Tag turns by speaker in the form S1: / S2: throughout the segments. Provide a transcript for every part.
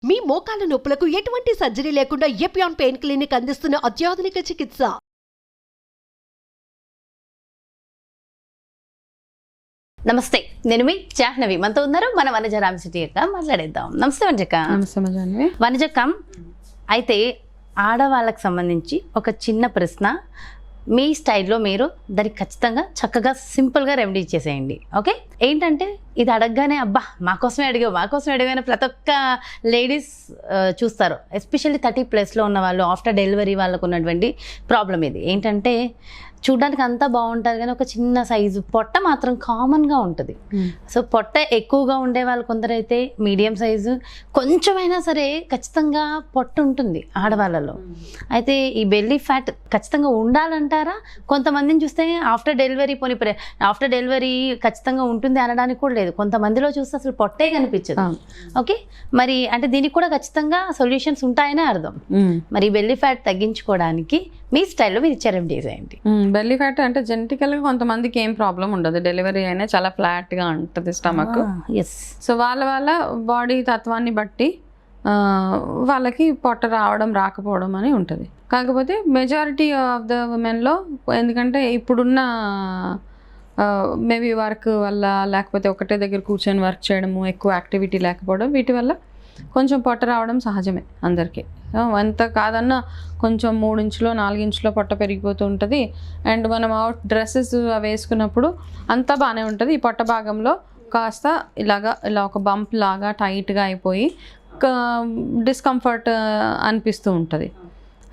S1: మీ మోకాల నొప్పులకు ఎటువంటి సర్జరీ లేకుండా ఎపియాన్ పెయిన్ క్లినిక్ అందిస్తున్న అత్యాధునిక చికిత్స.
S2: నమస్తే, నేను మీ జాహ్నవి. మనతో ఉన్నారు మన వనజ రామశెట్టి అక్క. మాట్లాడేద్దాం. నమస్తే వనజక్క.
S3: నమస్తే
S2: వనజక్క, అయితే ఆడవాళ్ళకి సంబంధించి ఒక చిన్న ప్రశ్న. మీ స్టైల్లో మీరు దానికి ఖచ్చితంగా చక్కగా సింపుల్గా రెమెడీ చేసేయండి. ఓకే, ఏంటంటే ఇది అడగగానే అబ్బా మాకోసమే అడిగాను ప్రతి ఒక్క లేడీస్ చూస్తారు. ఎస్పెషల్లీ 30+ ఉన్న వాళ్ళు, ఆఫ్టర్ డెలివరీ వాళ్ళకు ఉన్నటువంటి ప్రాబ్లం ఇది. ఏంటంటే చూడడానికి అంతా బాగుంటుంది కానీ ఒక చిన్న సైజు పొట్ట మాత్రం కామన్గా ఉంటుంది. సో పొట్ట ఎక్కువగా ఉండే వాళ్ళు కొందరైతే మీడియం సైజు, కొంచెమైనా సరే ఖచ్చితంగా పొట్ట ఉంటుంది ఆడవాళ్ళలో. అయితే ఈ బెల్లీ ఫ్యాట్ ఖచ్చితంగా ఉండాలంటారా? కొంతమందిని చూస్తే ఆఫ్టర్ డెలివరీ ఖచ్చితంగా ఉంటుంది అనడానికి కూడా లేదు. కొంతమందిలో చూస్తే అసలు పొట్టే కనిపించదు. ఓకే, మరి అంటే దీనికి కూడా ఖచ్చితంగా సొల్యూషన్స్ ఉంటాయనే అర్థం. మరి బెల్లీ ఫ్యాట్ తగ్గించుకోవడానికి మీ స్టైల్లో మీరు ఇచ్చే రెమెడీస్ ఏంటి?
S3: బెల్లీ ఫ్యాట్ అంటే జెనెటికల్గా కొంతమందికి ఏం ప్రాబ్లం ఉండదు. డెలివరీ అయినా చాలా ఫ్లాట్గా ఉంటుంది స్టమక్. సో వాళ్ళ బాడీ తత్వాన్ని బట్టి వాళ్ళకి పొట్ట రావడం రాకపోవడం అని ఉంటుంది. కాకపోతే మెజారిటీ ఆఫ్ ద ఉమెన్లో, ఎందుకంటే ఇప్పుడున్న మేబీ వర్క్ వల్ల, లేకపోతే ఒకటే దగ్గర కూర్చొని వర్క్ చేయడము, ఎక్కువ యాక్టివిటీ లేకపోవడం, వీటి వల్ల కొంచెం పొట్ట రావడం సహజమే అందరికీ. ఎంత కాదన్నా కొంచెం 3 ఇంచులో 4 ఇంచులో పొట్ట పెరిగిపోతూ ఉంటుంది. అండ్ మనం అవుట్ డ్రెస్సెస్ అవి వేసుకున్నప్పుడు అంతా బాగానే ఉంటుంది. ఈ పొట్ట భాగంలో కాస్త ఇలా ఒక బంప్ లాగా టైట్గా అయిపోయి డిస్కంఫర్ట్ అనిపిస్తూ ఉంటుంది.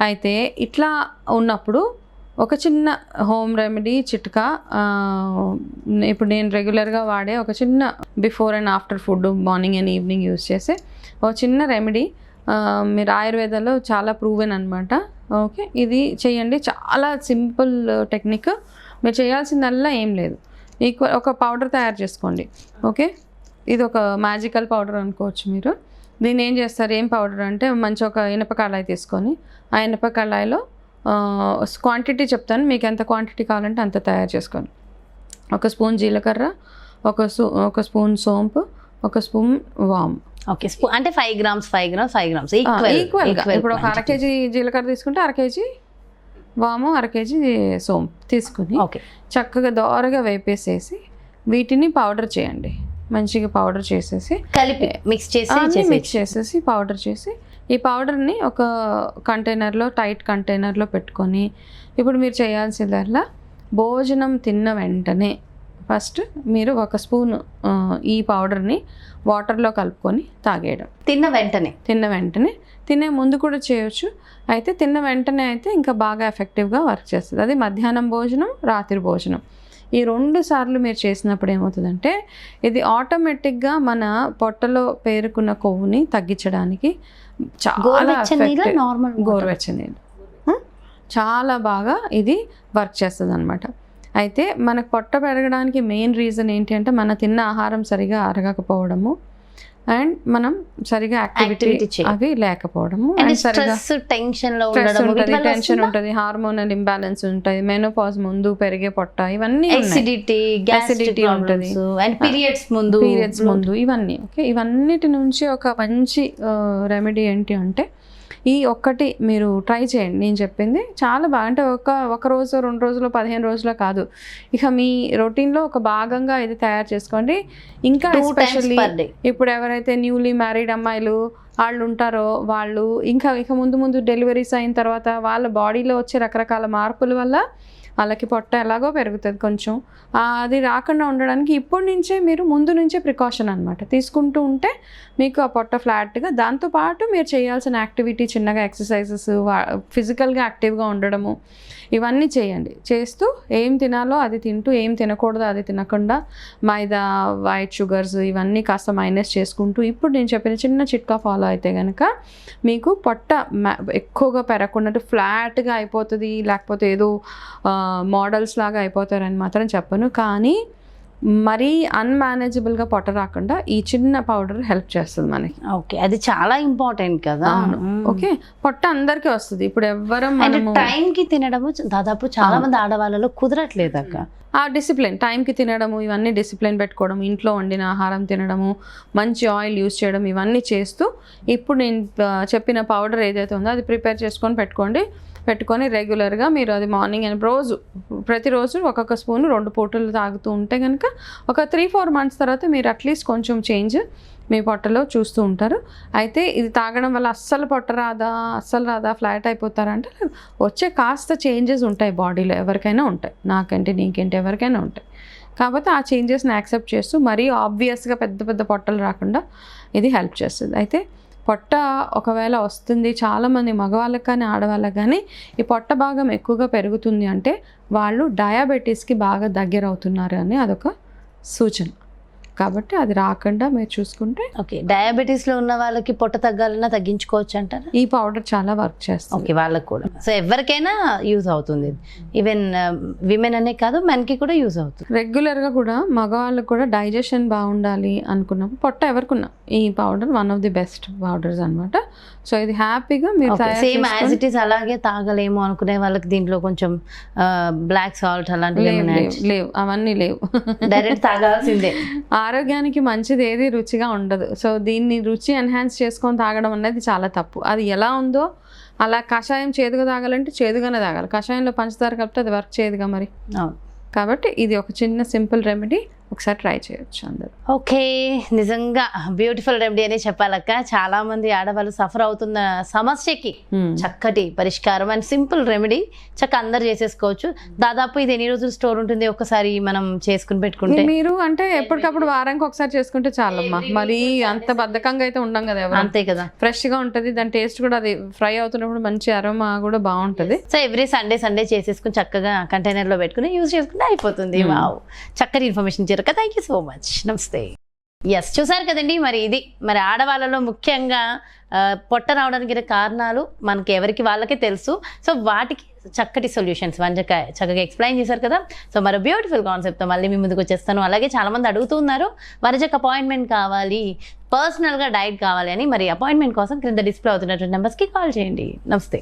S3: అయితే ఇట్లా ఉన్నప్పుడు ఒక చిన్న హోమ్ రెమెడీ చిట్కా, ఇప్పుడు నేను రెగ్యులర్గా వాడే ఒక చిన్న before and after food, morning and evening use చేసే ఒక చిన్న రెమెడీ మీరు ఆయుర్వేదంలో చాలా ప్రూవెన్ అనమాట. ఓకే, ఇది చేయండి. చాలా సింపుల్ టెక్నిక్. మీరు చేయాల్సిందల్లా ఏం లేదు, ఒక పౌడర్ తయారు చేసుకోండి. ఓకే, ఇది ఒక మ్యాజికల్ పౌడర్ అనుకోవచ్చు మీరు. దీన్ని ఏం చేస్తారు, ఏం పౌడర్ అంటే మంచి ఒక ఇనప కళాయి తీసుకొని, ఆ ఇనప కళాయిలో క్వాంటిటీ చెప్తాను, మీకు ఎంత క్వాంటిటీ కావాలంటే అంత తయారు చేసుకోండి. 1 స్పూన్ జీలకర్ర, ఒక స్పూన్ సోంపు, 1 స్పూన్ వామ్.
S2: ఓకే, అంటే 5 గ్రామ్స్
S3: ఈక్వల్గా. ఇప్పుడు ఒక 1/2 కేజీ జీలకర్ర తీసుకుంటే 1/2 కేజీ వాము, 1/2 కేజీ సోంపు తీసుకుని చక్కగా దోరగా వేపేసేసి వీటిని పౌడర్ చేయండి. మంచిగా పౌడర్ చేసేసి
S2: కలిపి మిక్స్
S3: చేసేసి పౌడర్ చేసి, ఈ పౌడర్ని ఒక కంటైనర్లో, టైట్ కంటైనర్లో పెట్టుకొని, ఇప్పుడు మీరు చేయాల్సిందల్లా భోజనం తిన్న వెంటనే ఫస్ట్ మీరు 1 స్పూన్ ఈ పౌడర్ని వాటర్లో కలుపుకొని తాగేయడం. తిన్న వెంటనే తినే ముందు కూడా చేయొచ్చు. అయితే తిన్న వెంటనే అయితే ఇంకా బాగా ఎఫెక్టివ్గా వర్క్ చేస్తుంది. అది మధ్యాహ్నం భోజనం, రాత్రి భోజనం, ఈ 2 సార్లు మీరు చేసినప్పుడు ఏమవుతుందంటే ఇది ఆటోమేటిక్గా మన పొట్టలో పేరుకున్న కొవ్వుని తగ్గించడానికి చాలా గోరువెచ్చని నీళ్ళు చాలా బాగా ఇది వర్క్ చేస్తుంది అనమాట. అయితే మనకు పొట్ట పెరగడానికి మెయిన్ రీజన్ ఏంటి అంటే మన తిన్న ఆహారం సరిగా అరగకపోవడము, అండ్ మనం సరిగా యాక్టివిటీ అవి లేకపోవడము, టెన్షన్ ఉంటుంది, హార్మోనల్ ఇంబ్యాలెన్స్ ఉంటుంది, మెనోపాజ్ ముందు పెరిగే పొట్ట, ఇవన్నీ యాసిడిటీ ఉంటుంది, పీరియడ్స్ ముందు ఇవన్నీ. ఓకే, ఇవన్నిటి నుంచి ఒక మంచి రెమెడీ ఏంటి అంటే ఈ ఒక్కటి మీరు ట్రై చేయండి. నేను చెప్పింది చాలా బాగా, అంటే ఒక రోజు 2 రోజులు 15 రోజులో కాదు, ఇక మీ రొటీన్లో ఒక భాగంగా ఇది తయారు చేసుకోండి. ఇంకా ఎస్పెషల్లీ ఇప్పుడు ఎవరైతే న్యూలీ మ్యారీడ్ అమ్మాయిలు వాళ్ళు ఉంటారో వాళ్ళు ఇక ముందు డెలివరీస్ అయిన తర్వాత వాళ్ళ బాడీలో వచ్చే రకరకాల మార్పుల వల్ల వాళ్ళకి పొట్ట ఎలాగో పెరుగుతుంది. కొంచెం అది రాకుండా ఉండడానికి ఇప్పటి నుంచే మీరు ముందు నుంచే ప్రికాషన్ అనమాట తీసుకుంటూ ఉంటే మీకు ఆ పొట్ట ఫ్లాట్గా, దాంతోపాటు మీరు చేయాల్సిన యాక్టివిటీ చిన్నగా ఎక్సర్సైజెస్, ఫిజికల్గా యాక్టివ్గా ఉండడము, ఇవన్నీ చేయండి. చేస్తూ ఏం తినాలో అది తింటూ, ఏం తినకూడదో అది తినకుండా, మైదా, వైట్ షుగర్స్ ఇవన్నీ కాస్త మైనస్ చేసుకుంటూ ఇప్పుడు నేను చెప్పిన చిన్న చిట్కా ఫాలో అయితే కనుక మీకు పొట్ట ఎక్కువగా పెరగకుండా ఫ్లాట్గా అయిపోతుంది, లేకపోతే ఏదో మోడల్స్ లాగా అయిపోతారని మాత్రం చెప్పను. కానీ మరీ అన్మేనేజబుల్గా పొట్ట రాకుండా ఈ చిన్న పౌడర్ హెల్ప్ చేస్తుంది మనకి.
S2: ఓకే, అది చాలా ఇంపార్టెంట్ కదా.
S3: ఓకే, పొట్ట అందరికీ వస్తుంది. ఇప్పుడు ఎవ్వరం
S2: టైంకి తినడము దాదాపు చాలా మంది ఆడవాళ్ళలో కుదరట్లేదు అక్క.
S3: ఆ డిసిప్లిన్, టైంకి తినడము, ఇవన్నీ డిసిప్లిన్ పెట్టుకోవడం, ఇంట్లో వండిన ఆహారం తినడము, మంచి ఆయిల్ యూస్ చేయడం, ఇవన్నీ చేస్తూ ఇప్పుడు నేను చెప్పిన పౌడర్ ఏదైతే ఉందో అది ప్రిపేర్ చేసుకొని పెట్టుకొని రెగ్యులర్గా మీరు అది మార్నింగ్ అండ్ ప్రతిరోజు ఒక్కొక్క స్పూన్ 2 పూటలు తాగుతూ ఉంటే కనుక ఒక 3-4 మంత్స్ తర్వాత మీరు అట్లీస్ట్ కొంచెం చేంజ్ మీ పొట్టలో చూస్తూ ఉంటారు. అయితే ఇది తాగడం వల్ల అస్సలు రాదా ఫ్లాట్ అయిపోతారంటే వచ్చే కాస్త చేంజెస్ ఉంటాయి బాడీలో, ఎవరికైనా ఉంటాయి, నాకంటే నీకేంటి ఎవరికైనా ఉంటాయి. కాకపోతే ఆ చేంజెస్ని యాక్సెప్ట్ చేస్తూ మరీ ఆబ్వియస్గా పెద్ద పొట్టలు రాకుండా ఇది హెల్ప్ చేస్తుంది. అయితే పొట్ట ఒకవేళ వస్తుంది, చాలామంది మగవాళ్ళకి కానీ ఆడవాళ్ళకి కానీ ఈ పొట్ట భాగం ఎక్కువగా పెరుగుతుంది అంటే వాళ్ళు డయాబెటీస్కి బాగా దగ్గర అవుతున్నారు అని అదొక సూచన. కాబట్టి అది రాకుండా మీరు చూసుకుంటే.
S2: ఓకే, డయాబెటీస్లో ఉన్న వాళ్ళకి పొట్ట తగ్గాలన్నా తగ్గించుకోవచ్చు అంటారా?
S3: ఈ పౌడర్ చాలా వర్క్ చేస్తుంది.
S2: ఓకే, వాళ్ళకి కూడా. సో ఎవరికైనా యూజ్ అవుతుంది, ఈవెన్ విమెన్ అనే కాదు మెన్కి కూడా యూజ్ అవుతుంది.
S3: రెగ్యులర్గా కూడా మగవాళ్ళకి కూడా డైజెషన్ బాగుండాలి అనుకున్నప్పుడు పొట్ట ఎవరికున్నా ఈ powder one of the best powders అనమాట. సో ఇది హ్యాపీగా మీరు
S2: సేమ్ యాజ్ ఇట్ ఈస్ అలాగే తాగలేము అనుకునే వాళ్ళకి దీంట్లో కొంచెం బ్లాక్ సాల్ట్ అలాంటివి
S3: లేవు, అవన్నీ లేవు,
S2: డైరెక్ట్ తాగాల్సిందే.
S3: ఆరోగ్యానికి మంచిది ఏది రుచిగా ఉండదు. సో దీన్ని రుచి ఎన్హాన్స్ చేసుకొని తాగడం అనేది చాలా తప్పు. అది ఎలా ఉందో అలా కషాయం చేదుగా తాగాలంటే చేదుగానే తాగాలి. కషాయంలో పంచదార కలిపితే అది వర్క్ చేయదుగా మరి. కాబట్టి ఇది ఒక చిన్న సింపుల్ రెమెడీ, ఒకసారి ట్రై చేయొచ్చు అందరూ.
S2: ఓకే, నిజంగా బ్యూటిఫుల్ రెమెడీ అనే చెప్పాలక్క. చాలా మంది ఆడవాళ్ళు సఫర్ అవుతున్న సమస్యకి చక్కటి పరిష్కారం అండ్ సింపుల్ రెమెడీ అందరు చేసేసుకోవచ్చు. దాదాపు ఇది ఎన్ని రోజులు స్టోర్ ఉంటుంది ఒకసారి మనం చేసుకుని పెట్టుకుంటే?
S3: మీరు అంటే ఎప్పటికప్పుడు వారానికి ఒకసారి చేసుకుంటే చాలమ్మా. మరి అంత బద్ధకంగా అయితే ఉండం కదా ఎవరు.
S2: అంతే కదా,
S3: ఫ్రెష్ గా ఉంటది, దాని టేస్ట్ కూడా అది ఫ్రై అవుతున్నప్పుడు మంచి అరోమా కూడా బాగుంటది.
S2: సో ఎవ్రీ సండే చేసుకుని చక్కగా కంటైనర్ లో పెట్టుకుని యూజ్ చేసుకుంటే అయిపోతుంది. వావ్, చక్కటి ఇన్ఫర్మేషన్ ఇచ్చారు. Thank you so much. నమస్తే. ఎస్, చూసారు కదండి. మరి ఆడవాళ్ళలో ముఖ్యంగా పొట్ట రావడానికి కారణాలు మనకి ఎవరికి వాళ్ళకే తెలుసు. సో వాటికి చక్కటి సొల్యూషన్స్ వంజకాయ చక్కగా ఎక్స్ప్లెయిన్ చేశారు కదా. సో మరి బ్యూటిఫుల్ కాన్సెప్ట్తో మళ్ళీ మీ ముందుకు వచ్చేస్తాను. అలాగే చాలామంది అడుగుతున్నారు వరజక్ అపాయింట్మెంట్ కావాలి, పర్సనల్గా డైట్ కావాలి అని. మరి అపాయింట్మెంట్ కోసం క్రింద డిస్ప్లే అవుతున్నటువంటి నెంబర్స్కి కాల్ చేయండి. నమస్తే.